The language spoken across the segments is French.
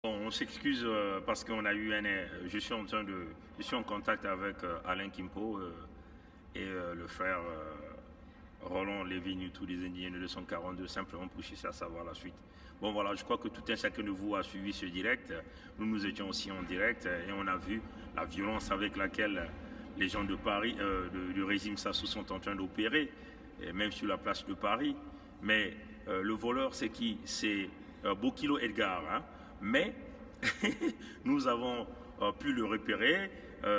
Bon, on s'excuse parce qu'on a eu je suis en contact avec Alain Kimpo et le frère Roland Lévy, tous les Indiens de 242, simplement pour chercher à savoir la suite. Bon voilà, je crois que tout un chacun de vous a suivi ce direct. Nous étions aussi en direct et on a vu la violence avec laquelle les gens de Paris, du régime Sassou sont en train d'opérer, même sur la place de Paris. Mais le voleur, c'est qui? C'est Bokilo Edgar, hein? Mais nous avons pu le repérer,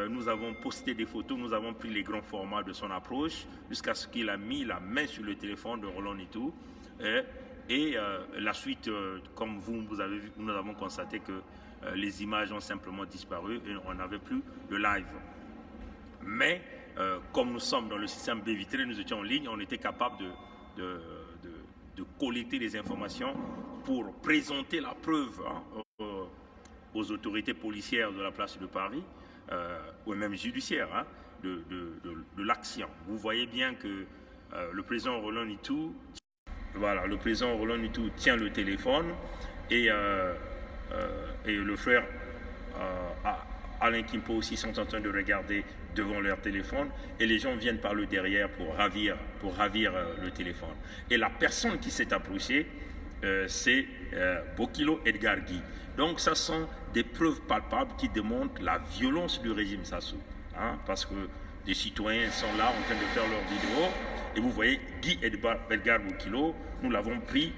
nous avons posté des photos, nous avons pris les grands formats de son approche jusqu'à ce qu'il a mis la main sur le téléphone de Roland Nitou. Et la suite, comme vous avez vu, nous avons constaté que les images ont simplement disparu et on n'avait plus le live. Mais comme nous sommes dans le système baie vitrée, nous étions en ligne, on était capable de collecter des informations pour présenter la preuve aux autorités policières de la place de Paris, ou même judiciaires, de l'action. Vous voyez bien que le président Roland Nitou, le président Roland Nitou tient le téléphone et le frère Alain Kimpo aussi sont en train de regarder devant leur téléphone et les gens viennent par le derrière pour ravir le téléphone. Et la personne qui s'est approchée, c'est Bokilo Edgar Guy. Donc ça sont des preuves palpables qui démontrent la violence du régime Sassou. Parce que des citoyens sont là en train de faire leurs vidéos et vous voyez Guy Edgar Bokilo, nous l'avons pris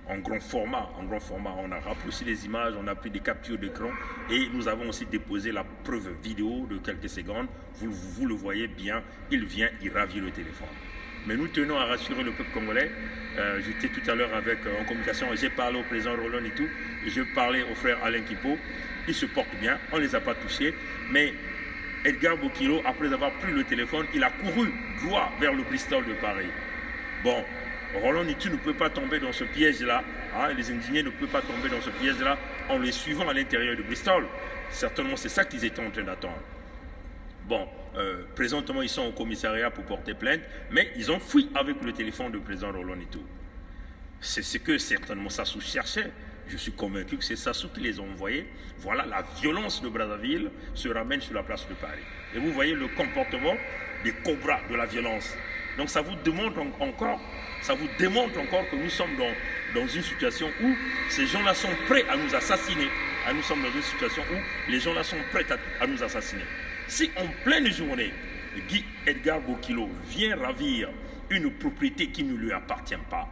en grand format. On a rapproché les images, on a pris des captures d'écran et nous avons aussi déposé la preuve vidéo de quelques secondes. Vous le voyez bien, il vient, il ravit le téléphone. Mais nous tenons à rassurer le peuple congolais. J'étais tout à l'heure en communication, j'ai parlé au président Roland et tout, je parlais au frère Alain Kipo, ils se portent bien, on ne les a pas touchés, mais Edgar Bokilo, après avoir pris le téléphone, il a couru droit vers le Bristol de Paris. Bon, Roland Nitu ne peut pas tomber dans ce piège-là, les indignés ne peuvent pas tomber dans ce piège-là en les suivant à l'intérieur de Bristol. Certainement, c'est ça qu'ils étaient en train d'attendre. Bon, présentement, ils sont au commissariat pour porter plainte, mais ils ont fui avec le téléphone du président Roland Nitu. C'est ce que certainement Sassou cherchait. Je suis convaincu que c'est Sassou qui les a envoyés. Voilà, la violence de Brazzaville se ramène sur la place de Paris. Et vous voyez le comportement des cobras de la violence. Donc ça vous démontre encore que nous sommes dans une situation où ces gens-là sont prêts à nous assassiner. Nous sommes dans une situation où les gens-là sont prêts à nous assassiner. Si en pleine journée, Guy Edgar Bokilo vient ravir une propriété qui ne lui appartient pas,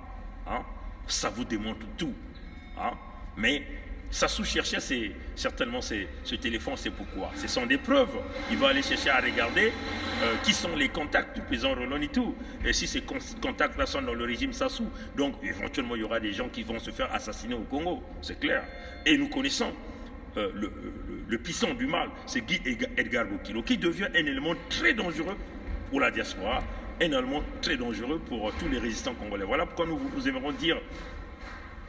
ça vous démontre tout. Mais Sassou cherchait certainement ce téléphone, c'est pourquoi. Ce sont des preuves. Il va aller chercher à regarder qui sont les contacts du président Roland Nitou. Et si ces contacts-là sont dans le régime Sassou, donc éventuellement il y aura des gens qui vont se faire assassiner au Congo, c'est clair. Et nous connaissons le puissant du mal, c'est Guy Edgar Bokilo, qui devient un élément très dangereux pour la diaspora, un élément très dangereux pour tous les résistants congolais. Voilà pourquoi nous aimerons dire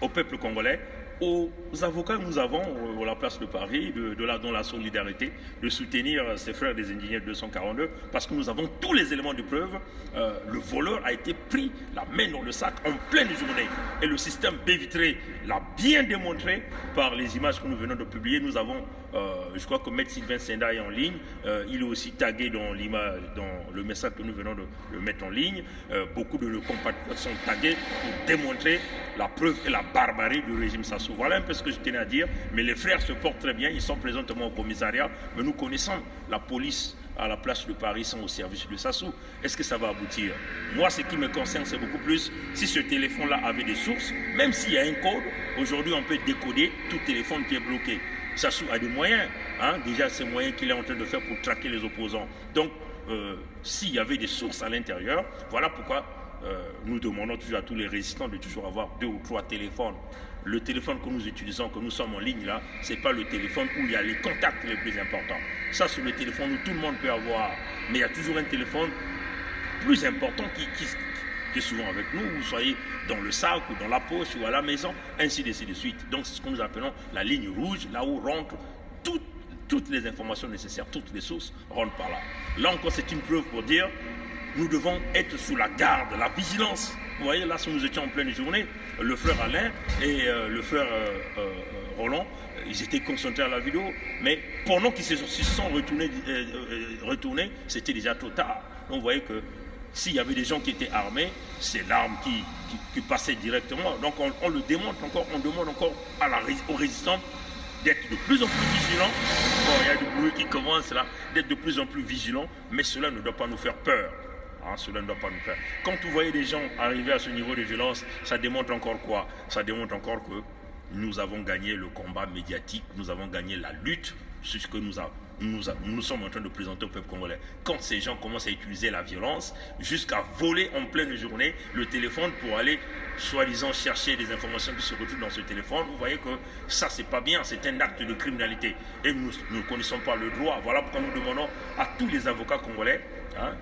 au peuple congolais, aux avocats que nous avons à la place de Paris, dans la solidarité, de soutenir ces frères des indigènes 242, parce que nous avons tous les éléments de preuve. Le voleur a été pris la main dans le sac en pleine journée. Et le système baie vitrée l'a bien démontré par les images que nous venons de publier. Nous avons, je crois que M. Sylvain Senda est en ligne. Il est aussi tagué dans l'image, dans le message que nous venons de mettre en ligne. Beaucoup de nos compatriotes sont tagués pour démontrer la preuve et la barbarie du régime Sassou. Voilà un peu ce que je tenais à dire, mais les frères se portent très bien, ils sont présentement au commissariat, mais nous connaissons la police à la place de Paris sont au service de Sassou. Est-ce que ça va aboutir? Moi, ce qui me concerne, c'est beaucoup plus si ce téléphone-là avait des sources, même s'il y a un code, aujourd'hui on peut décoder tout téléphone qui est bloqué. Sassou a des moyens, déjà ces moyens qu'il est en train de faire pour traquer les opposants. Donc, s'il y avait des sources à l'intérieur, voilà pourquoi nous demandons toujours à tous les résistants de toujours avoir 2 ou 3 téléphones. Le téléphone que nous utilisons, que nous sommes en ligne là, ce n'est pas le téléphone où il y a les contacts les plus importants. Ça, c'est le téléphone où tout le monde peut avoir. Mais il y a toujours un téléphone plus important qui est souvent avec nous. Vous soyez dans le sac ou dans la poche ou à la maison, ainsi de suite. Donc, c'est ce que nous appelons la ligne rouge, là où rentrent toutes les informations nécessaires, toutes les sources rentrent par là. Là encore, c'est une preuve pour dire nous devons être sous la garde, la vigilance. Vous voyez, là, si nous étions en pleine journée, le frère Alain et le frère Roland, ils étaient concentrés à la vidéo, mais pendant qu'ils se sont retournés, c'était déjà trop tard. Donc vous voyez que s'il y avait des gens qui étaient armés, c'est l'arme qui passait directement. Donc on le démontre encore, on demande encore aux résistants d'être de plus en plus vigilants. Bon, il y a du bruit qui commence là, d'être de plus en plus vigilants, mais cela ne doit pas nous faire peur. Cela ne doit pas nous faire. Quand vous voyez des gens arriver à ce niveau de violence, ça démontre encore quoi? Ça démontre encore que nous avons gagné le combat médiatique, nous avons gagné la lutte sur ce que nous sommes en train de présenter au peuple congolais. Quand ces gens commencent à utiliser la violence jusqu'à voler en pleine journée le téléphone pour aller soi-disant chercher des informations qui se retrouvent dans ce téléphone, vous voyez que ça c'est pas bien, c'est un acte de criminalité et nous ne connaissons pas le droit. Voilà pourquoi nous demandons à tous les avocats congolais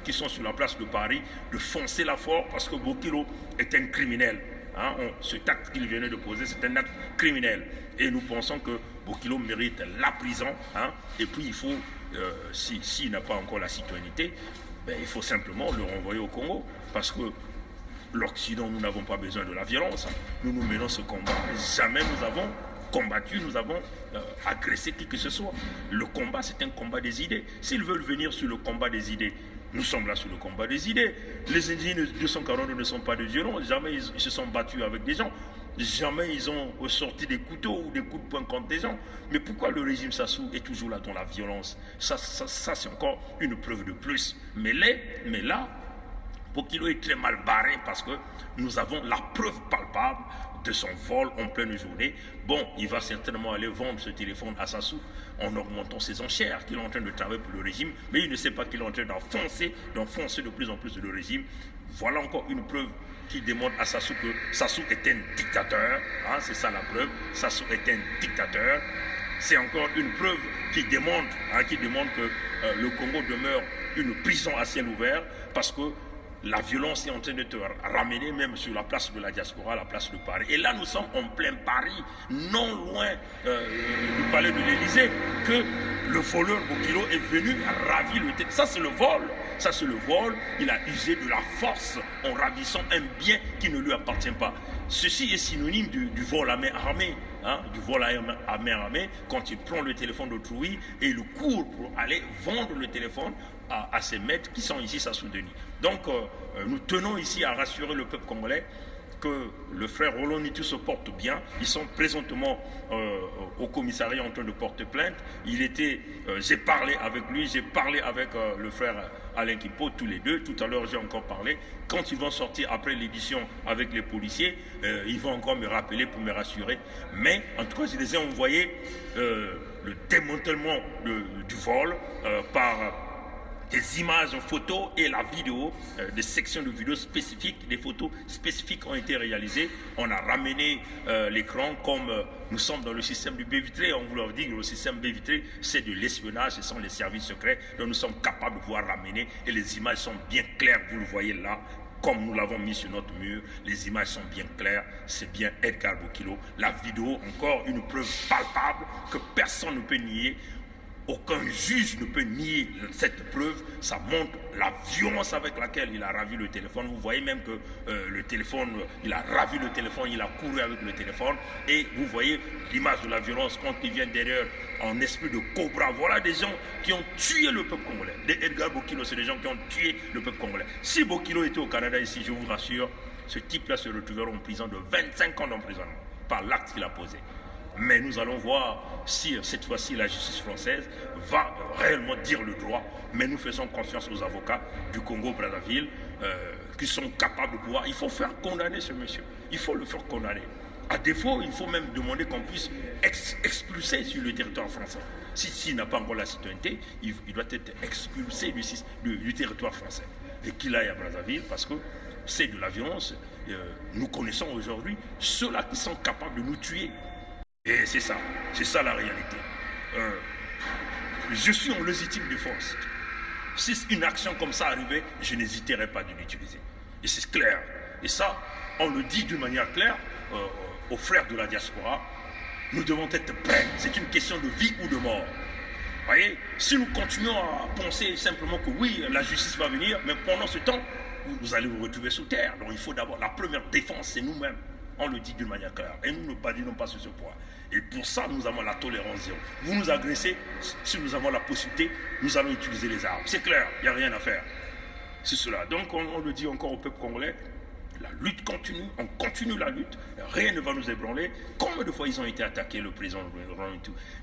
qui sont sur la place de Paris de foncer la force parce que Bokilo est un criminel. Cet acte qu'il venait de poser, c'est un acte criminel. Et nous pensons que Bokilo mérite la prison. Et puis il faut, s'il n'a pas encore la citoyenneté, il faut simplement le renvoyer au Congo. Parce que l'Occident, nous n'avons pas besoin de la violence. Nous menons ce combat. Jamais nous avons combattu, nous avons agressé qui que ce soit. Le combat, c'est un combat des idées. S'ils veulent venir sur le combat des idées, nous sommes là sur le combat des idées. Les Indiens de 242 ne sont pas des violents. Jamais ils se sont battus avec des gens. Jamais ils ont sorti des couteaux ou des coups de poing contre des gens. Mais pourquoi le régime Sassou est toujours là dans la violence? Ça c'est encore une preuve de plus. Mais là, Bokilo est très mal barré parce que nous avons la preuve palpable de son vol en pleine journée. Bon, il va certainement aller vendre ce téléphone à Sassou en augmentant ses enchères, qu'il est en train de travailler pour le régime, mais il ne sait pas qu'il est en train d'enfoncer de plus en plus le régime. Voilà encore une preuve qui démontre à Sassou que Sassou est un dictateur. C'est ça la preuve. Sassou est un dictateur. C'est encore une preuve qui démontre que le Congo demeure une prison à ciel ouvert parce que la violence est en train de te ramener même sur la place de la diaspora, la place de Paris. Et là, nous sommes en plein Paris, non loin du palais de l'Élysée, que le voleur Bokilo est venu ravir le téléphone. Ça, c'est le vol. Ça, c'est le vol. Il a usé de la force en ravissant un bien qui ne lui appartient pas. Ceci est synonyme du vol à main armée. Du vol à main armée, quand il prend le téléphone d'autrui et il court pour aller vendre le téléphone à ses maîtres qui sont ici à soutenir. Donc, nous tenons ici à rassurer le peuple congolais que le frère Roland Nitu se porte bien. Ils sont présentement au commissariat en train de porter plainte. J'ai parlé avec lui, j'ai parlé avec le frère Alain Kimpo, tous les deux. Tout à l'heure, j'ai encore parlé. Quand ils vont sortir après l'édition avec les policiers, ils vont encore me rappeler pour me rassurer. Mais en tout cas, je les ai envoyés le démantèlement du vol par des images, photos et la vidéo, des sections de vidéos spécifiques, des photos spécifiques ont été réalisées. On a ramené l'écran comme nous sommes dans le système du baie vitrée. On vous l'a dit, le système baie vitrée, c'est de l'espionnage, ce sont les services secrets. Donc nous sommes capables de pouvoir ramener et les images sont bien claires, vous le voyez là. Comme nous l'avons mis sur notre mur, les images sont bien claires, c'est bien Edgar Bokilo. La vidéo, encore une preuve palpable que personne ne peut nier. Aucun juge ne peut nier cette preuve. Ça montre la violence avec laquelle il a ravi le téléphone. Vous voyez même que le téléphone, il a ravi le téléphone, il a couru avec le téléphone. Et vous voyez l'image de la violence quand il vient derrière en esprit de cobra. Voilà des gens qui ont tué le peuple congolais. Des Edgar Bokilo, c'est des gens qui ont tué le peuple congolais. Si Bokilo était au Canada ici, je vous rassure, ce type-là se retrouverait en prison de 25 ans d'emprisonnement par l'acte qu'il a posé. Mais nous allons voir si cette fois-ci la justice française va réellement dire le droit. Mais nous faisons confiance aux avocats du Congo-Brazzaville qui sont capables de pouvoir. Il faut faire condamner ce monsieur. Il faut le faire condamner. À défaut, il faut même demander qu'on puisse expulser sur le territoire français. S'il n'a pas encore la citoyenneté, il doit être expulsé du territoire français. Et qu'il aille à Brazzaville parce que c'est de la violence. Nous connaissons aujourd'hui ceux-là qui sont capables de nous tuer. Et c'est ça la réalité. Je suis en légitime défense. Si une action comme ça arrivait, je n'hésiterais pas de l'utiliser. Et c'est clair. Et ça, on le dit d'une manière claire aux frères de la diaspora. Nous devons être prêts. C'est une question de vie ou de mort. voyez, si nous continuons à penser simplement que oui, la justice va venir, mais pendant ce temps, vous allez vous retrouver sous terre. Donc il faut d'abord, la première défense, c'est nous-mêmes. On le dit d'une manière claire. Et nous ne badinons pas sur ce point. Et pour ça, nous avons la tolérance zéro. Vous nous agressez, si nous avons la possibilité, nous allons utiliser les armes. C'est clair, il n'y a rien à faire. C'est cela. Donc on le dit encore au peuple congolais, la lutte continue, on continue la lutte, rien ne va nous ébranler. Combien de fois ils ont été attaqués, le président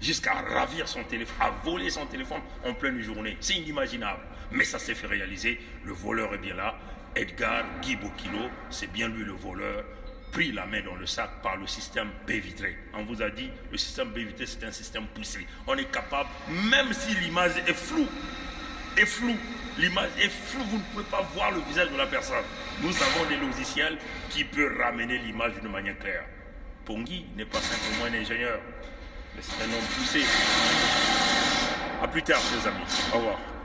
jusqu'à ravir son téléphone, à voler son téléphone en pleine journée. C'est inimaginable. Mais ça s'est fait réaliser, le voleur est bien là. Edgar Guy Bokilo, c'est bien lui le voleur, pris la main dans le sac par le système baie vitrée. On vous a dit, le système baie vitrée, c'est un système poussé. On est capable, même si l'image est floue, l'image est floue, vous ne pouvez pas voir le visage de la personne. Nous avons des logiciels qui peuvent ramener l'image d'une manière claire. Pongui n'est pas simplement un ingénieur, mais c'est un homme poussé. A plus tard, mes amis. Au revoir.